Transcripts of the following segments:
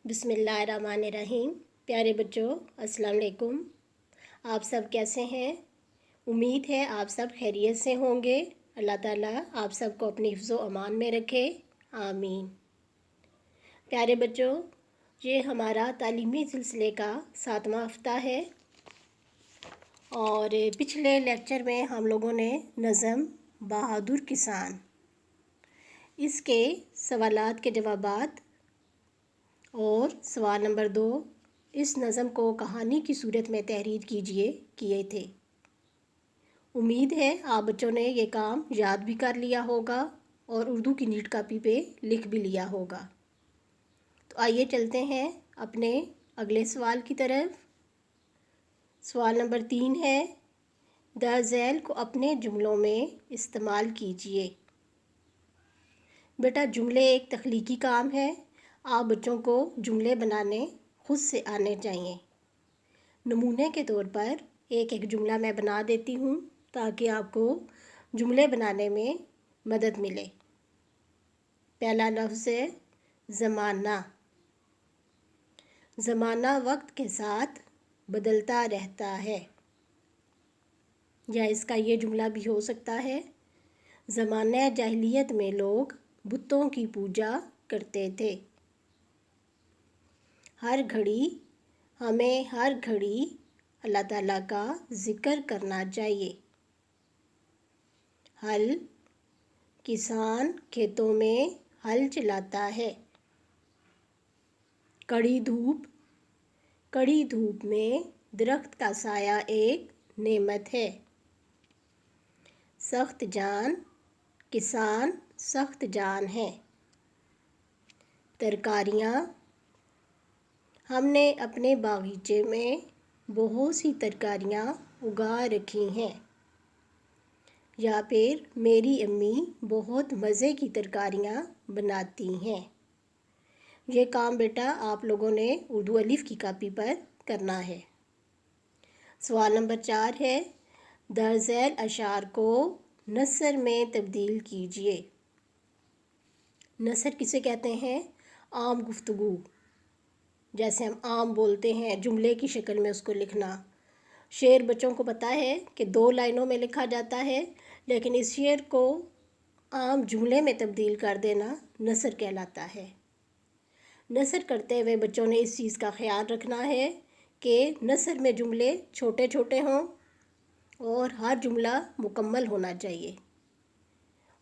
بسم اللہ الرحمن الرحیم۔ پیارے بچوں، السلام علیکم۔ آپ سب کیسے ہیں؟ امید ہے آپ سب خیریت سے ہوں گے۔ اللہ تعالیٰ آپ سب کو اپنی حفظ و امان میں رکھے، آمین۔ پیارے بچوں، یہ ہمارا تعلیمی سلسلے کا 7واں ہفتہ ہے، اور پچھلے لیکچر میں ہم لوگوں نے نظم بہادر کسان، اس کے سوالات کے جوابات اور سوال نمبر 2، اس نظم کو کہانی کی صورت میں تحریر کیجیے کیے تھے۔ امید ہے آپ بچوں نے یہ کام یاد بھی کر لیا ہوگا اور اردو کی نیٹ کاپی پہ لکھ بھی لیا ہوگا۔ تو آئیے چلتے ہیں اپنے اگلے سوال کی طرف۔ سوال نمبر 3 ہے، درج ذیل کو اپنے جملوں میں استعمال کیجیے۔ بیٹا، جملے ایک تخلیقی کام ہے۔ آپ بچوں کو جملے بنانے خود سے آنے چاہیے۔ نمونے کے طور پر ایک جملہ میں بنا دیتی ہوں تاکہ آپ کو جملے بنانے میں مدد ملے۔ پہلا لفظ ہے زمانہ۔ زمانہ وقت کے ساتھ بدلتا رہتا ہے، یا اس کا یہ جملہ بھی ہو سکتا ہے، زمانہ جاہلیت میں لوگ بتوں کی پوجا کرتے تھے۔ ہمیں ہر گھڑی اللہ تعالیٰ کا ذکر کرنا چاہیے۔ کسان کھیتوں میں ہل چلاتا ہے۔ کڑی دھوپ میں درخت کا سایہ ایک نعمت ہے۔ کسان سخت جان ہے۔ ترکاریاں، ہم نے اپنے باغیچے میں بہت سی ترکاریاں اگا رکھی ہیں، یا پھر میری امی بہت مزے کی ترکاریاں بناتی ہیں۔ یہ کام بیٹا آپ لوگوں نے اردو الف کی کاپی پر کرنا ہے۔ سوال نمبر 4 ہے، درج ذیل اشعار کو نثر میں تبدیل کیجیے۔ نثر کسے کہتے ہیں؟ عام گفتگو، جیسے ہم عام بولتے ہیں، جملے کی شکل میں اس کو لکھنا۔ شعر بچوں کو پتہ ہے کہ 2 لائنوں میں لکھا جاتا ہے، لیکن اس شعر کو عام جملے میں تبدیل کر دینا نثر کہلاتا ہے۔ نثر کرتے ہوئے بچوں نے اس چیز کا خیال رکھنا ہے کہ نثر میں جملے چھوٹے چھوٹے ہوں اور ہر جملہ مکمل ہونا چاہیے،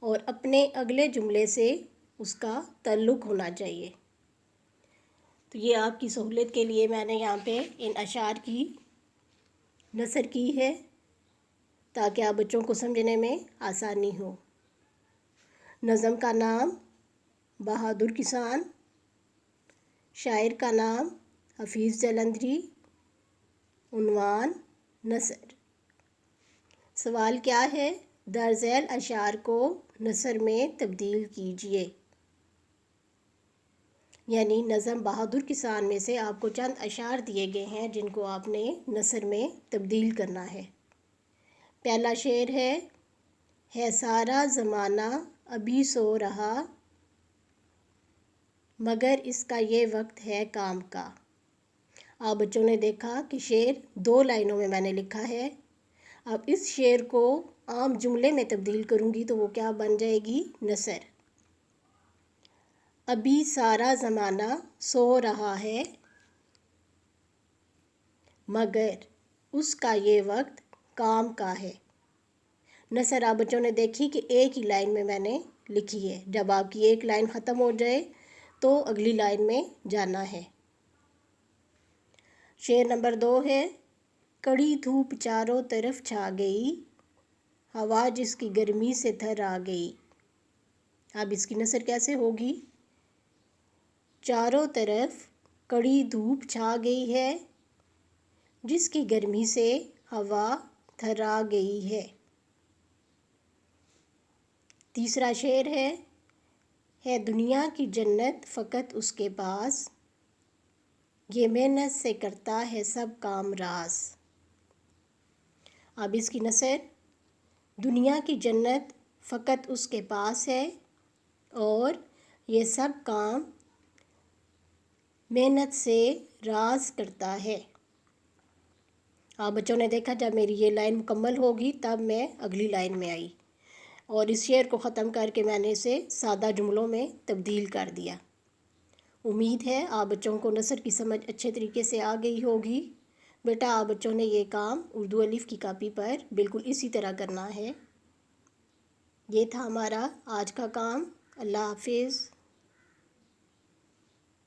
اور اپنے اگلے جملے سے اس کا تعلق ہونا چاہیے۔ تو یہ آپ کی سہولت کے لیے میں نے یہاں پہ ان اشعار کی نثر کی ہے تاکہ آپ بچوں کو سمجھنے میں آسانی ہو۔ نظم کا نام بہادر کسان، شاعر کا نام حفیظ جلندھری، عنوان نثر۔ سوال کیا ہے؟ درج ذیل اشعار کو نثر میں تبدیل کیجیے۔ یعنی نظم بہادر کسان میں سے آپ کو چند اشعار دیے گئے ہیں جن کو آپ نے نثر میں تبدیل کرنا ہے۔ پہلا شعر ہے سارا زمانہ ابھی سو رہا، مگر اس کا یہ وقت ہے کام کا۔ آپ بچوں نے دیکھا کہ شعر 2 لائنوں میں نے لکھا ہے۔ اب اس شعر کو عام جملے میں تبدیل کروں گی تو وہ کیا بن جائے گی؟ نثر۔ ابھی سارا زمانہ سو رہا ہے، مگر اس کا یہ وقت کام کا ہے۔ نثر آپ بچوں نے دیکھی کہ ایک ہی لائن میں نے لکھی ہے۔ جب آپ کی ایک لائن ختم ہو جائے تو اگلی لائن میں جانا ہے۔ شعر نمبر 2 ہے، کڑی دھوپ چاروں طرف چھا گئی، ہوا جس کی گرمی سے تھر آ گئی۔ اب اس کی نثر کیسے ہوگی؟ چاروں طرف کڑی دھوپ چھا گئی ہے، جس کی گرمی سے ہوا تھر آ گئی ہے۔ تیسرا شعر ہے دنیا کی جنت فقط اس کے پاس، یہ محنت سے کرتا ہے سب کام راز۔ اب اس کی نثر، دنیا کی جنت فقط اس کے پاس ہے اور یہ سب کام محنت سے راز کرتا ہے۔ آپ بچوں نے دیکھا جب میری یہ لائن مکمل ہوگی تب میں اگلی لائن میں آئی، اور اس شعر کو ختم کر کے میں نے اسے سادہ جملوں میں تبدیل کر دیا۔ امید ہے آپ بچوں کو نثر کی سمجھ اچھے طریقے سے آ گئی ہوگی۔ بیٹا آپ بچوں نے یہ کام اردو الف کی کاپی پر بالکل اسی طرح کرنا ہے۔ یہ تھا ہمارا آج کا کام۔ اللہ حافظ۔